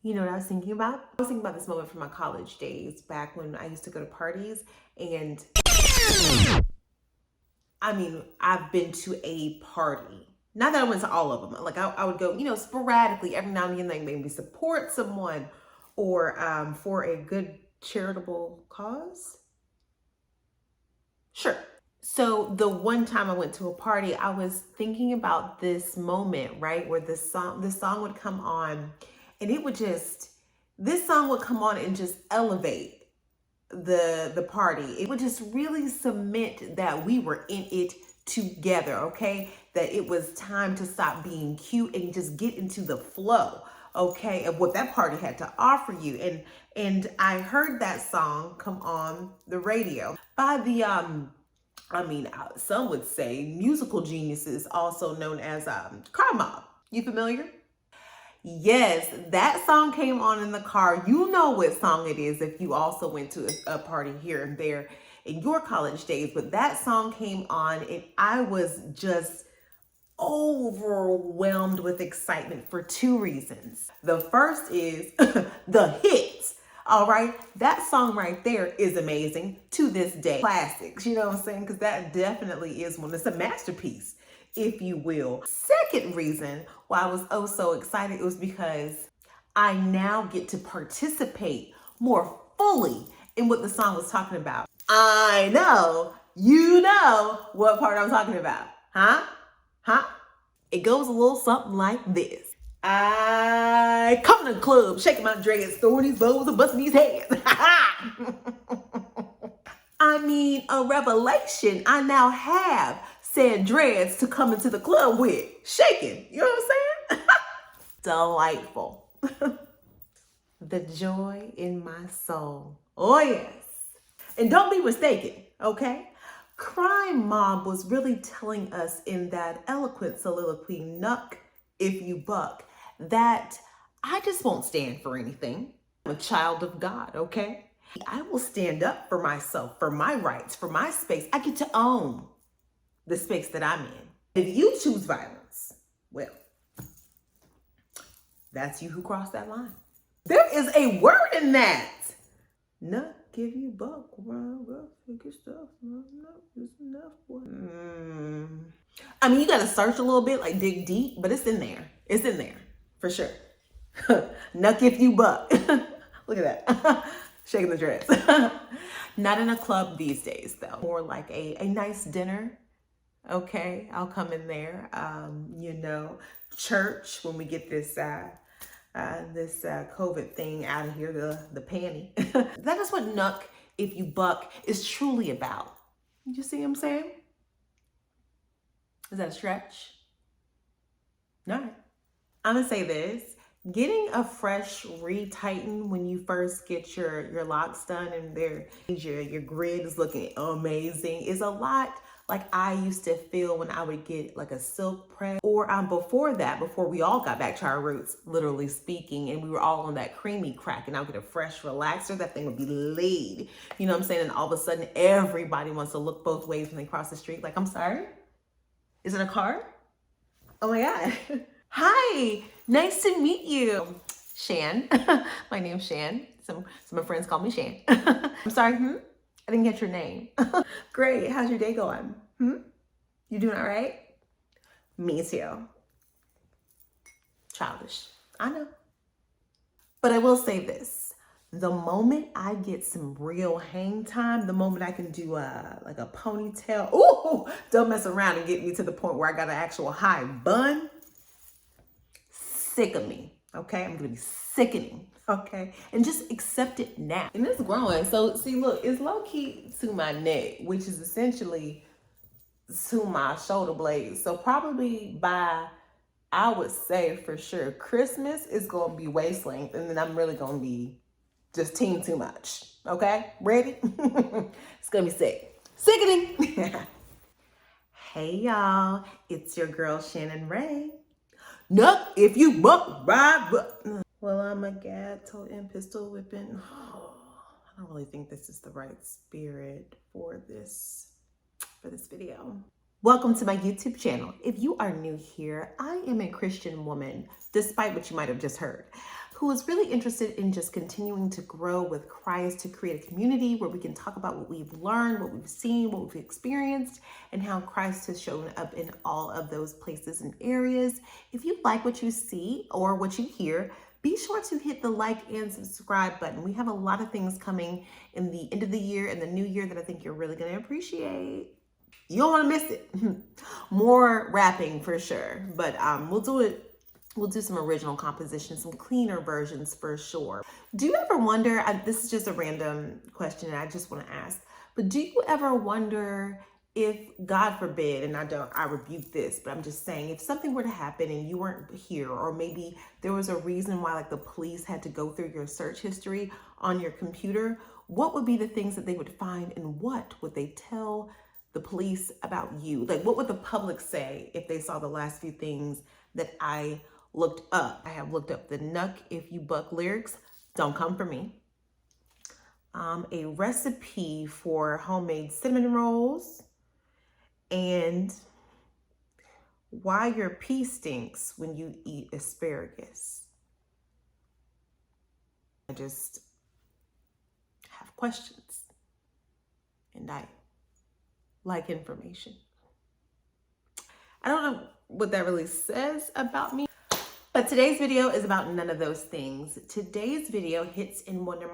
You know what I was thinking about? I was thinking about this moment from my college days back when I used to go to parties. And I mean, I've been to a party. Not that I went to all of them. Like I would go, sporadically every now and again, like maybe support someone or for a good charitable cause. Sure. So the one time I went to a party, I was thinking about this moment, right, where this song would come on, and this song would come on and just elevate the party. It would just really cement that we were in it together, okay? That it was time to stop being cute and just get into the flow, okay, of what that party had to offer you. And I heard that song come on the radio by the some would say musical geniuses, also known as Crime Mob. You familiar? Yes, that song came on in the car. You know what song it is if you also went to a party here and there in your college days. But that song came on and I was just overwhelmed with excitement for two reasons. The first is the hits. All right, that song right there is amazing to this day. Classics, you know what I'm saying? Because that definitely is one. It's a masterpiece, if you will. Second reason why I was oh so excited was because I now get to participate more fully in what the song was talking about. I know you know what part I'm talking about, huh? Huh? It goes a little something like this. I come to the club, shaking my dreads, throwing these bows and busting these heads. I mean, a revelation. I now have said dreads to come into the club with. Shaking. You know what I'm saying? Delightful. The joy in my soul. Oh, yes. And don't be mistaken, okay? Crime Mob was really telling us in that eloquent soliloquy, Nuck if you buck, that I just won't stand for anything. I'm a child of God, okay? I will stand up for myself, for my rights, for my space. I get to own the space that I'm in. If you choose violence, well, that's you who crossed that line. There is a word in that. Nuck if you buck, rough, figure stuff. No, it's enough. I mean, you gotta search a little bit, like dig deep, but it's in there. It's in there, for sure. Nuck if you buck. Look at that. Shaking the dress. Not in a club these days, though. More like a nice dinner. Okay, I'll come in there. Church when we get this COVID thing out of here, the panty. That is what Nuck if you buck is truly about. You see what I'm saying? Is that a stretch? All right. I'm gonna say this. Getting a fresh retighten when you first get your locks done and your grid is looking amazing is a lot like I used to feel when I would get like a silk press or before we all got back to our roots, literally speaking, and we were all on that creamy crack and I would get a fresh relaxer, that thing would be laid. You know what I'm saying? And all of a sudden everybody wants to look both ways when they cross the street. Like, I'm sorry? Is it a car? Oh my God. Hi, nice to meet you. Shan. My name's Shan. Some of my friends call me Shan. I'm sorry, I didn't get your name. Great, how's your day going? You doing all right? Me too. Childish, I know. But I will say this. The moment I get some real hang time, the moment I can do like a ponytail, ooh, don't mess around and get me to the point where I got an actual high bun. Sick of me, okay? I'm gonna be sickening, okay? And just accept it now. And it's growing. So see, look, it's low key to my neck, which is essentially to my shoulder blades. So probably by, I would say for sure, Christmas is gonna be waist length, and then I'm really gonna be just teen too much, okay? Ready? It's gonna be sick. Sickening. Hey y'all, it's your girl Shannon Ray. Nuck if you buck, ride. Well, I'm a gato and pistol whipping. I don't really think this is the right spirit for this video. Welcome to my YouTube channel. If you are new here, I am a Christian woman, despite what you might have just heard, who is really interested in just continuing to grow with Christ, to create a community where we can talk about what we've learned, what we've seen, what we've experienced, and how Christ has shown up in all of those places and areas. If you like what you see or what you hear, be sure to hit the like and subscribe button. We have a lot of things coming in the end of the year and the new year that I think you're really going to appreciate. You don't want to miss it. More rapping for sure, but we'll do it. We'll do some original compositions, some cleaner versions for sure. Do you ever wonder, this is just a random question and I just want to ask, but do you ever wonder if, God forbid, and I rebuke this, but I'm just saying, if something were to happen and you weren't here, or maybe there was a reason why like the police had to go through your search history on your computer, what would be the things that they would find and what would they tell the police about you? Like, what would the public say if they saw the last few things that I looked up? I have looked up the Nuck If You Buck lyrics. Don't come for me. A recipe for homemade cinnamon rolls, and why your pee stinks when you eat asparagus. I just have questions, and I like information. I don't know what that really says about me, but today's video is about none of those things. Today's video hits in one of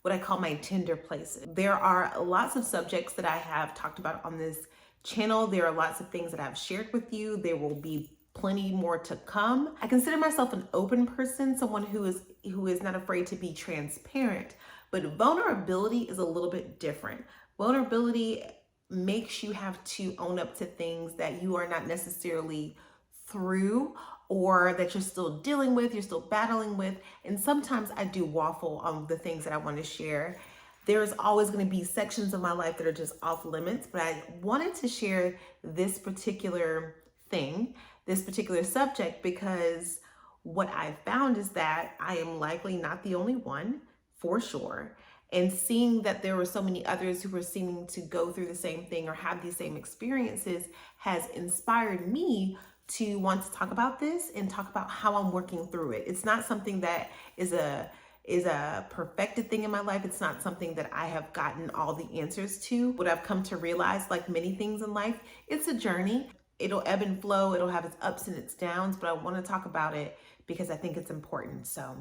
what I call my tender places. There are lots of subjects that I have talked about on this channel. There are lots of things that I've shared with you. There will be plenty more to come. I consider myself an open person, someone who is not afraid to be transparent, but vulnerability is a little bit different. Vulnerability makes you have to own up to things that you are not necessarily through, or that you're still dealing with, you're still battling with. And sometimes I do waffle on the things that I want to share. There's always going to be sections of my life that are just off limits, but I wanted to share this particular thing, this particular subject, because what I found is that I am likely not the only one, for sure. And seeing that there were so many others who were seeming to go through the same thing or have these same experiences has inspired me to want to talk about this and talk about how I'm working through it. It's not something that is a perfected thing in my life. It's not something that I have gotten all the answers to. What I've come to realize, like many things in life, it's a journey. It'll ebb and flow. It'll have its ups and its downs, but I want to talk about it because I think it's important. So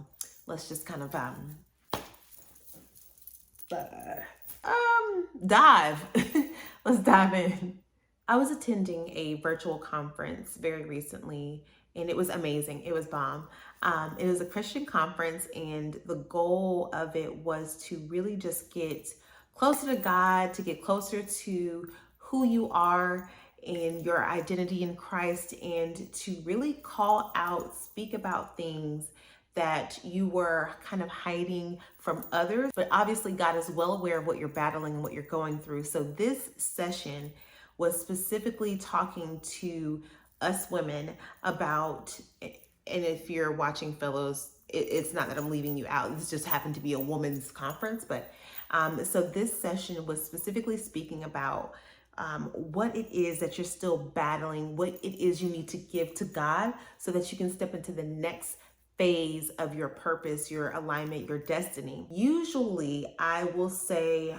let's just kind of dive. Let's dive in. I was attending a virtual conference very recently, and it was amazing. It was bomb. It was a Christian conference, and the goal of it was to really just get closer to God, to get closer to who you are and your identity in Christ, and to really call out, speak about things that you were kind of hiding from others. But obviously God is well aware of what you're battling and what you're going through. So this session was specifically talking to us women about, and if you're watching, fellows, it's not that I'm leaving you out. This just happened to be a women's conference, but so this session was specifically speaking about what it is that you're still battling, what it is you need to give to God so that you can step into the next phase of your purpose, your alignment, your destiny. Usually I will say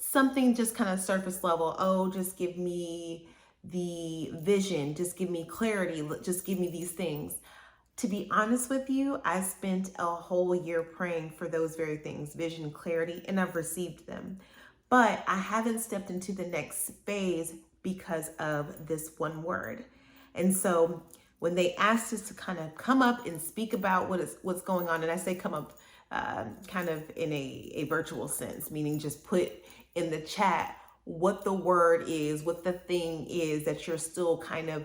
something just kind of surface level. Oh, just give me the vision, just give me clarity, just give me these things. To be honest with you, I spent a whole year praying for those very things, vision, clarity, and I've received them. But I haven't stepped into the next phase because of this one word. And so when they asked us to kind of come up and speak about what's going on, and I say come up kind of in a virtual sense, meaning just put in the chat what the word is, what the thing is that you're still kind of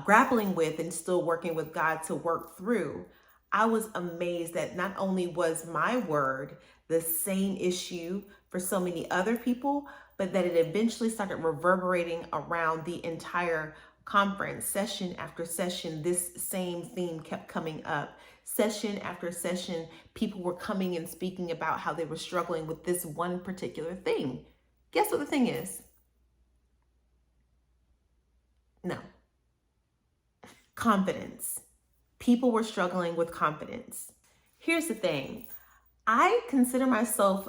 grappling with and still working with God to work through. I was amazed that not only was my word the same issue for so many other people, but that it eventually started reverberating around the entire conference. Session after session, this same theme kept coming up. Session after session, people were coming and speaking about how they were struggling with this one particular thing. Guess what the thing is? No. Confidence. people were struggling with confidence. Here's the thing. I consider myself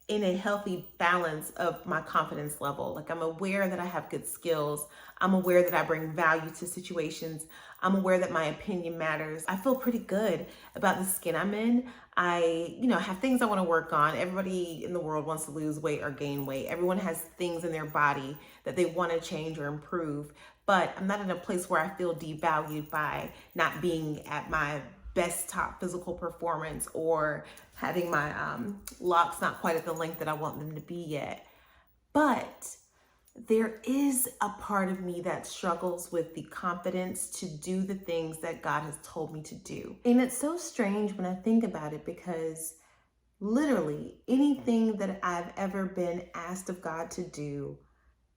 in a healthy balance of my confidence level. Like, I'm aware that I have good skills. I'm aware that I bring value to situations. I'm aware that my opinion matters. I feel pretty good about the skin I'm in. I, have things I want to work on. Everybody in the world wants to lose weight or gain weight. Everyone has things in their body that they want to change or improve. But I'm not in a place where I feel devalued by not being at my best top physical performance or having my locks not quite at the length that I want them to be yet. But there is a part of me that struggles with the confidence to do the things that God has told me to do. And it's so strange when I think about it, because literally anything that I've ever been asked of God to do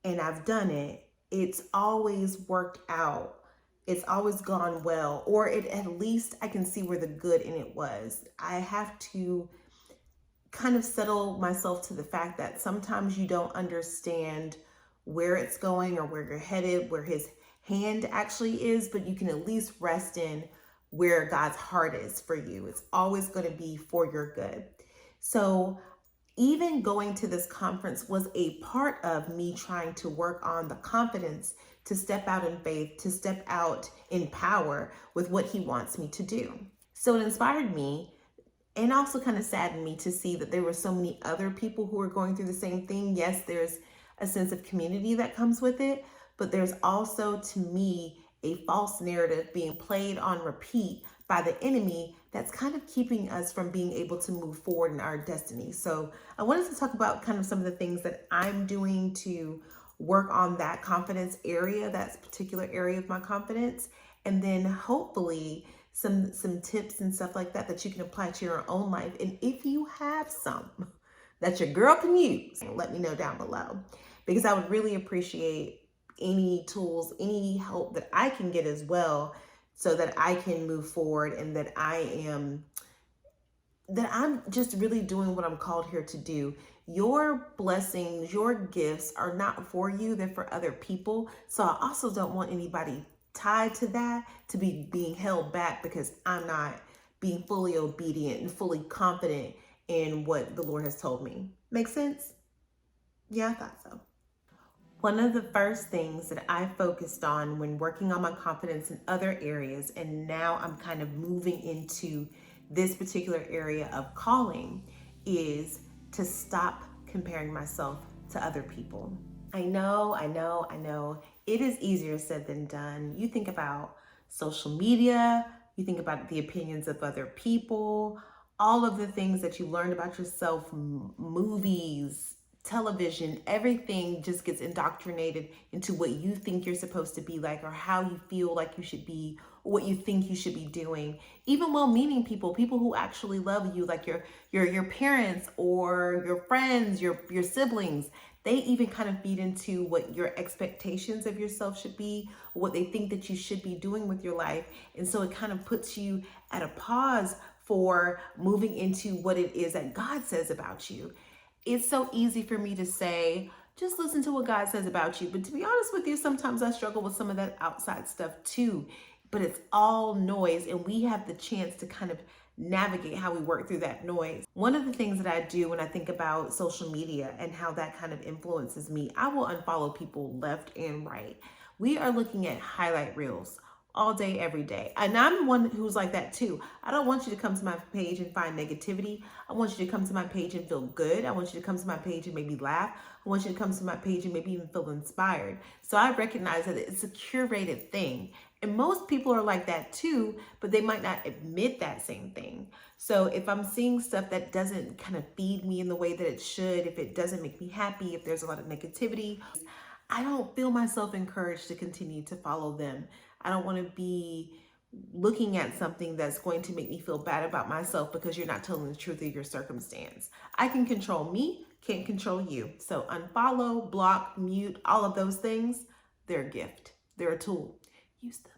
and I've done it, it's always worked out. It's always gone well, or at least I can see where the good in it was. I have to kind of settle myself to the fact that sometimes you don't understand where it's going or where you're headed, where his hand actually is, but you can at least rest in where God's heart is for you. It's always going to be for your good. So even going to this conference was a part of me trying to work on the confidence to step out in faith, to step out in power with what he wants me to do. So it inspired me, and also kind of saddened me to see that there were so many other people who were going through the same thing. Yes, there's a sense of community that comes with it, but there's also, to me, a false narrative being played on repeat by the enemy that's kind of keeping us from being able to move forward in our destiny. So I wanted to talk about kind of some of the things that I'm doing to work on that confidence area, that particular area of my confidence, and then hopefully some tips and stuff like that that you can apply to your own life. And if you have some that your girl can use, let me know down below, because I would really appreciate any tools, any help that I can get as well, so that I can move forward and that I'm just really doing what I'm called here to do. Your blessings, your gifts are not for you, they're for other people. So I also don't want anybody tied to that to be being held back because I'm not being fully obedient and fully confident in what the Lord has told me. Make sense? Yeah, I thought so. One of the first things that I focused on when working on my confidence in other areas, and now I'm kind of moving into this particular area of calling, is to stop comparing myself to other people. I know. It is easier said than done. You think about social media, you think about the opinions of other people, all of the things that you learned about yourself, movies, television, everything just gets indoctrinated into what you think you're supposed to be like, or how you feel like you should be, or what you think you should be doing. Even well-meaning people who actually love you, like your parents or your friends, your siblings, they even kind of feed into what your expectations of yourself should be, what they think that you should be doing with your life. And so it kind of puts you at a pause for moving into what it is that God says about you. It's so easy for me to say, just listen to what God says about you. But to be honest with you, sometimes I struggle with some of that outside stuff too. But it's all noise, and we have the chance to kind of navigate how we work through that noise. One of the things that I do when I think about social media and how that kind of influences me, I will unfollow people left and right. We are looking at highlight reels all day, every day. And I'm one who's like that too. I don't want you to come to my page and find negativity. I want you to come to my page and feel good. I want you to come to my page and maybe laugh. I want you to come to my page and maybe even feel inspired. So I recognize that it's a curated thing. And most people are like that too, but they might not admit that same thing. So if I'm seeing stuff that doesn't kind of feed me in the way that it should, if it doesn't make me happy, if there's a lot of negativity, I don't feel myself encouraged to continue to follow them. I don't want to be looking at something that's going to make me feel bad about myself because you're not telling the truth of your circumstance. I can control me, can't control you. So unfollow, block, mute, all of those things, they're a gift. They're a tool. Use them.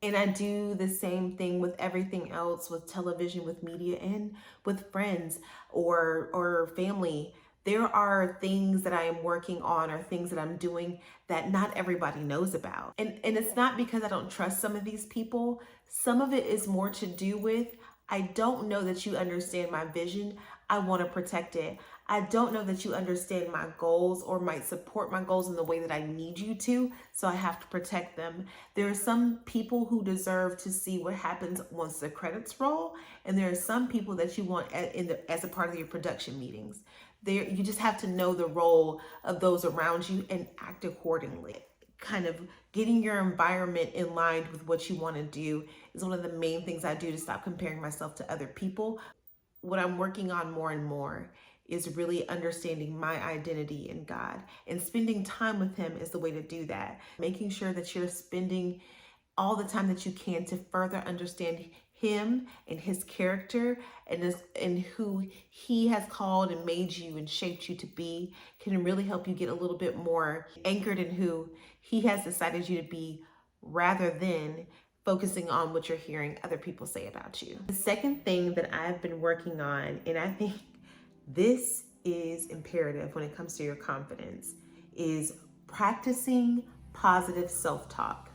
And I do the same thing with everything else, with television, with media, and with friends or family. There are things that I am working on or things that I'm doing that not everybody knows about. And it's not because I don't trust some of these people. Some of it is more to do with, I don't know that you understand my vision. I want to protect it. I don't know that you understand my goals or might support my goals in the way that I need you to, so I have to protect them. There are some people who deserve to see what happens once the credits roll, and there are some people that you want as a part of your production meetings. There, you just have to know the role of those around you and act accordingly. Kind of getting your environment in line with what you want to do is one of the main things I do to stop comparing myself to other people. What I'm working on more and more is really understanding my identity in God, and spending time with Him is the way to do that. Making sure that you're spending all the time that you can to further understand Him and His character and who He has called and made you and shaped you to be can really help you get a little bit more anchored in who He has decided you to be, rather than focusing on what you're hearing other people say about you. The second thing that I've been working on, and I think this is imperative when it comes to your confidence, is practicing positive self-talk.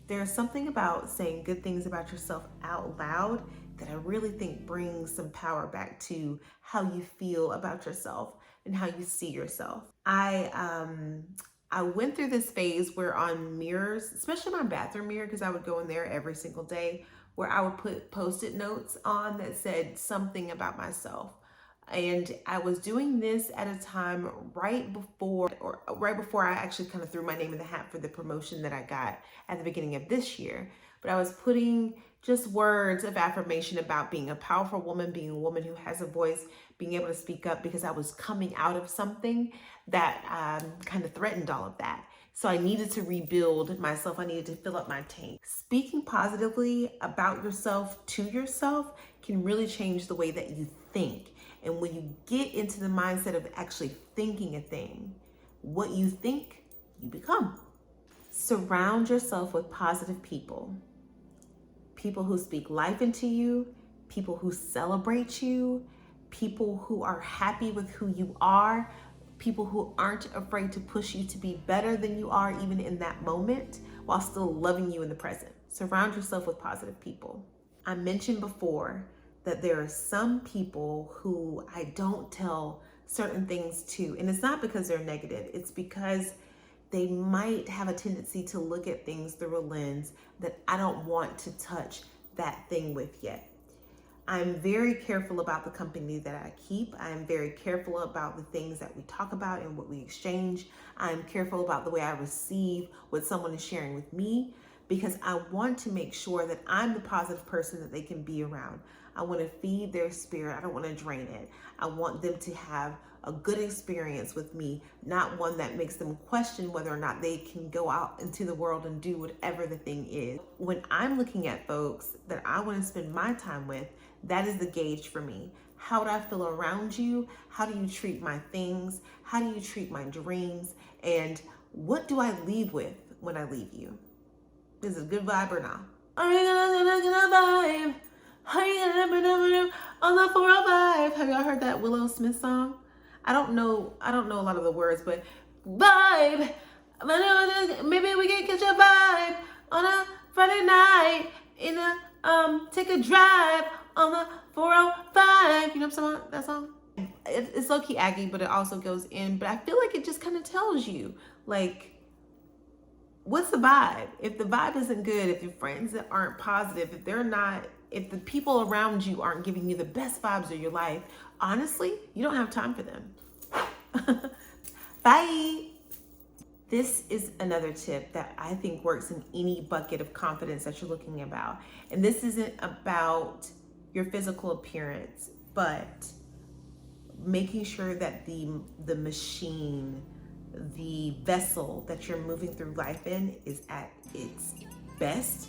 There's something about saying good things about yourself out loud that I really think brings some power back to how you feel about yourself and how you see yourself. I went through this phase where on mirrors, especially my bathroom mirror, because I would go in there every single day, where I would put post-it notes on that said something about myself. And I was doing this at a time right before I actually kind of threw my name in the hat for the promotion that I got at the beginning of this year. But I was putting just words of affirmation about being a powerful woman, being a woman who has a voice, being able to speak up, because I was coming out of something that kind of threatened all of that. So I needed to rebuild myself. I needed to fill up my tank. Speaking positively about yourself to yourself can really change the way that you think. And when you get into the mindset of actually thinking a thing, what you think, you become. Surround yourself with positive people. People who speak life into you, people who celebrate you, people who are happy with who you are, people who aren't afraid to push you to be better than you are even in that moment, while still loving you in the present. Surround yourself with positive people. I mentioned before that there are some people who I don't tell certain things to, and it's not because they're negative, it's because they might have a tendency to look at things through a lens that I don't want to touch that thing with yet. I'm very careful about the company that I keep. I'm very careful about the things that we talk about and what we exchange. I'm careful about the way I receive what someone is sharing with me, because I want to make sure that I'm the positive person that they can be around. I want to feed their spirit. I don't want to drain it. I want them to have a good experience with me, not one that makes them question whether or not they can go out into the world and do whatever the thing is. When I'm looking at folks that I want to spend my time with, that is the gauge for me. How do I feel around you? How do you treat my things? How do you treat my dreams? And what do I leave with when I leave you? Is it a good vibe or not? Are you gonna vibe? Are you gonna on the 405? Have y'all heard that Willow Smith song? I don't know a lot of the words, but vibe. Maybe we can catch a vibe on a Friday night in a take a drive on the 405. You know what I'm saying? That song? It's low-key Aggie, but it also goes in. But I feel like it just kind of tells you, like, what's the vibe? If the vibe isn't good, if your friends aren't positive, if the people around you aren't giving you the best vibes of your life, honestly, you don't have time for them. Bye. This is another tip that I think works in any bucket of confidence that you're looking about. And this isn't about your physical appearance, but making sure that the machine, the vessel that you're moving through life in is at its best,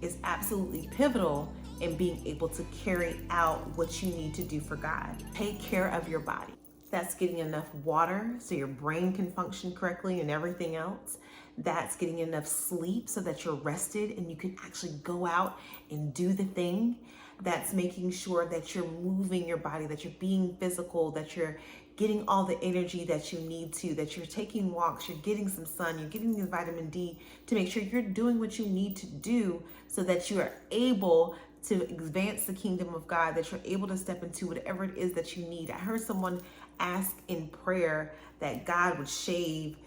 is absolutely pivotal in being able to carry out what you need to do for God. Take care of your body. That's getting enough water so your brain can function correctly and everything else. That's getting enough sleep so that you're rested and you can actually go out and do the thing. That's making sure that you're moving your body, that you're being physical, that you're getting all the energy that you need to, that you're taking walks, you're getting some sun, you're getting the vitamin D to make sure you're doing what you need to do so that you are able to advance the kingdom of God, that you're able to step into whatever it is that you need. I heard someone ask in prayer that God would shave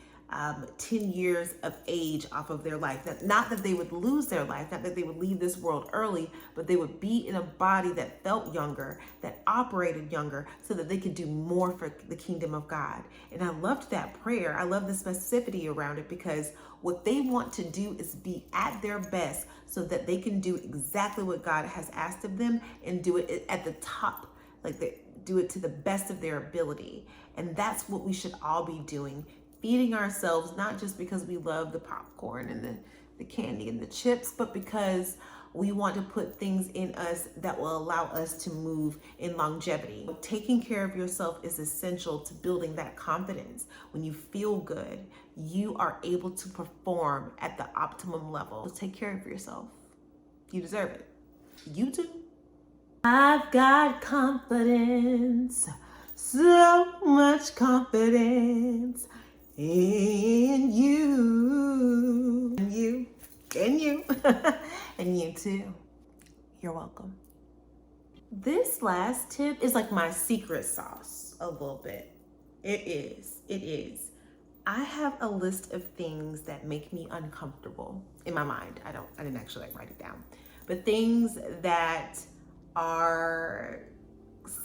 10 years of age off of their life. That not that they would lose their life, not that they would leave this world early, but they would be in a body that felt younger, that operated younger, so that they could do more for the kingdom of God. And I loved that prayer. I love the specificity around it, because what they want to do is be at their best so that they can do exactly what God has asked of them and do it at the top, like they do it to the best of their ability. And that's what we should all be doing. Feeding ourselves, not just because we love the popcorn and the candy and the chips, but because we want to put things in us that will allow us to move in longevity. Taking care of yourself is essential to building that confidence. When you feel good, you are able to perform at the optimum level. So take care of yourself. You deserve it. You do. I've got confidence, so much confidence in you, and you, and you, and you too. You're welcome. This last tip is like my secret sauce a little bit. It is. I have a list of things that make me uncomfortable in my mind. I didn't actually write it down, but things that are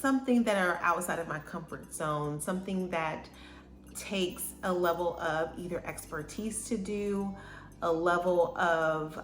something that are outside of my comfort zone, something that takes a level of either expertise to do, a level of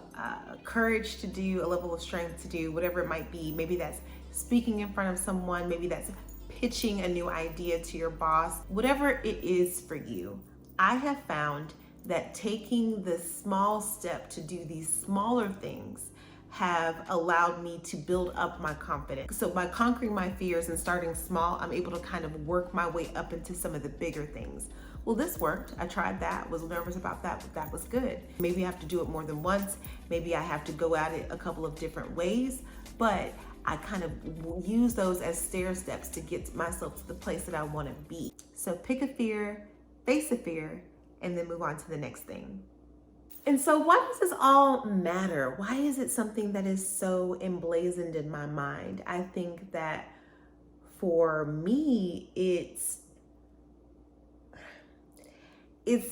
courage to do, a level of strength to do, whatever it might be. Maybe that's speaking in front of someone, maybe that's pitching a new idea to your boss, whatever it is for you. I have found that taking the small step to do these smaller things have allowed me to build up my confidence. So by conquering my fears and starting small, I'm able to kind of work my way up into some of the bigger things. Well, this worked. I tried that, was nervous about that, but that was good. Maybe I have to do it more than once. Maybe I have to go at it a couple of different ways, but I kind of use those as stair steps to get myself to the place that I want to be. So pick a fear, face a fear, and then move on to the next thing. And so why does this all matter? Why is it something that is so emblazoned in my mind? I think that for me, it's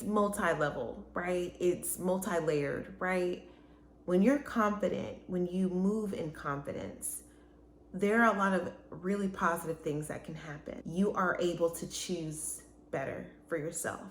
multi-level, right? It's multi-layered, right? When you're confident, when you move in confidence, there are a lot of really positive things that can happen. You are able to choose better for yourself,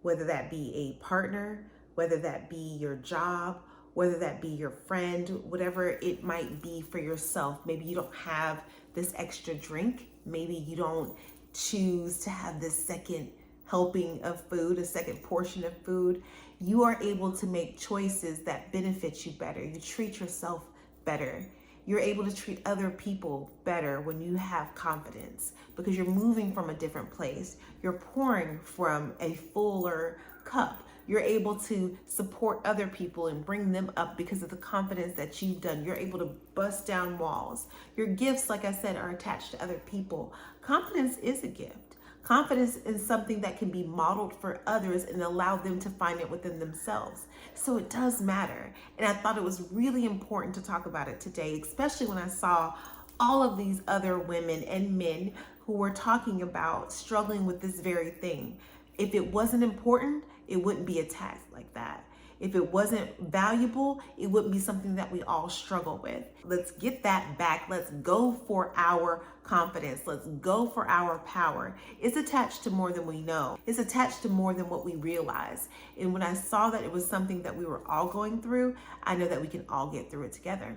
whether that be a partner, whether that be your job, whether that be your friend, whatever it might be for yourself. Maybe you don't have this extra drink. Maybe you don't choose to have this second helping of food, a second portion of food. You are able to make choices that benefit you better. You treat yourself better. You're able to treat other people better when you have confidence, because you're moving from a different place. You're pouring from a fuller cup. You're able to support other people and bring them up because of the confidence that you've done. You're able to bust down walls. Your gifts, like I said, are attached to other people. Confidence is a gift. Confidence is something that can be modeled for others and allow them to find it within themselves. So it does matter. And I thought it was really important to talk about it today, especially when I saw all of these other women and men who were talking about struggling with this very thing. If it wasn't important, it wouldn't be attacked like that. If it wasn't valuable, it wouldn't be something that we all struggle with. Let's get that back. Let's go for our confidence. Let's go for our power. It's attached to more than we know. It's attached to more than what we realize. And when I saw that it was something that we were all going through, I know that we can all get through it together.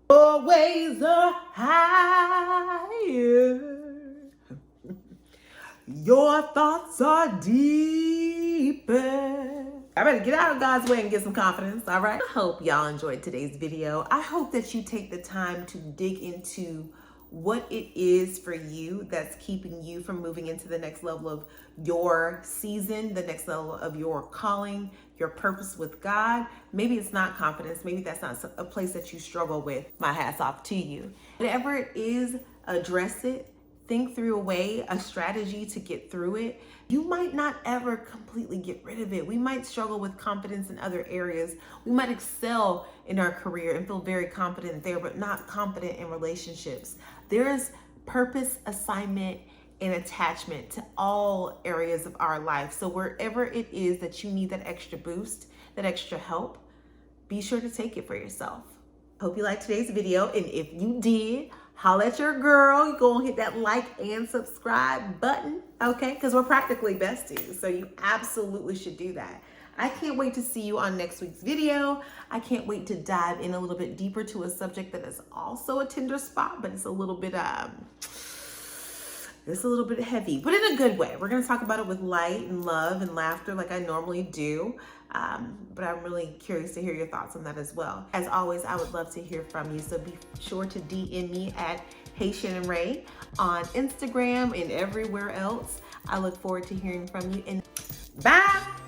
Your ways are higher. Your thoughts are deeper. I better get out of God's way and get some confidence, all right? I hope y'all enjoyed today's video. I hope that you take the time to dig into what it is for you that's keeping you from moving into the next level of your season, the next level of your calling, your purpose with God. Maybe it's not confidence. Maybe that's not a place that you struggle with. My hat's off to you. Whatever it is, address it, think through a strategy to get through it, you might not ever completely get rid of it. We might struggle with confidence in other areas. We might excel in our career and feel very confident there, but not confident in relationships. There is purpose, assignment, and attachment to all areas of our life. So wherever it is that you need that extra boost, that extra help, be sure to take it for yourself. Hope you liked today's video, and if you did, holla at your girl. You go and hit that like and subscribe button, okay? Because we're practically besties, so you absolutely should do that. I can't wait to see you on next week's video. I can't wait to dive in a little bit deeper to a subject that is also a tender spot, but it's a little bit heavy, but in a good way. We're gonna talk about it with light and love and laughter like I normally do. But I'm really curious to hear your thoughts on that as well. As always, I would love to hear from you. So be sure to DM me at Hey Shannon Ray on Instagram and everywhere else. I look forward to hearing from you, and bye.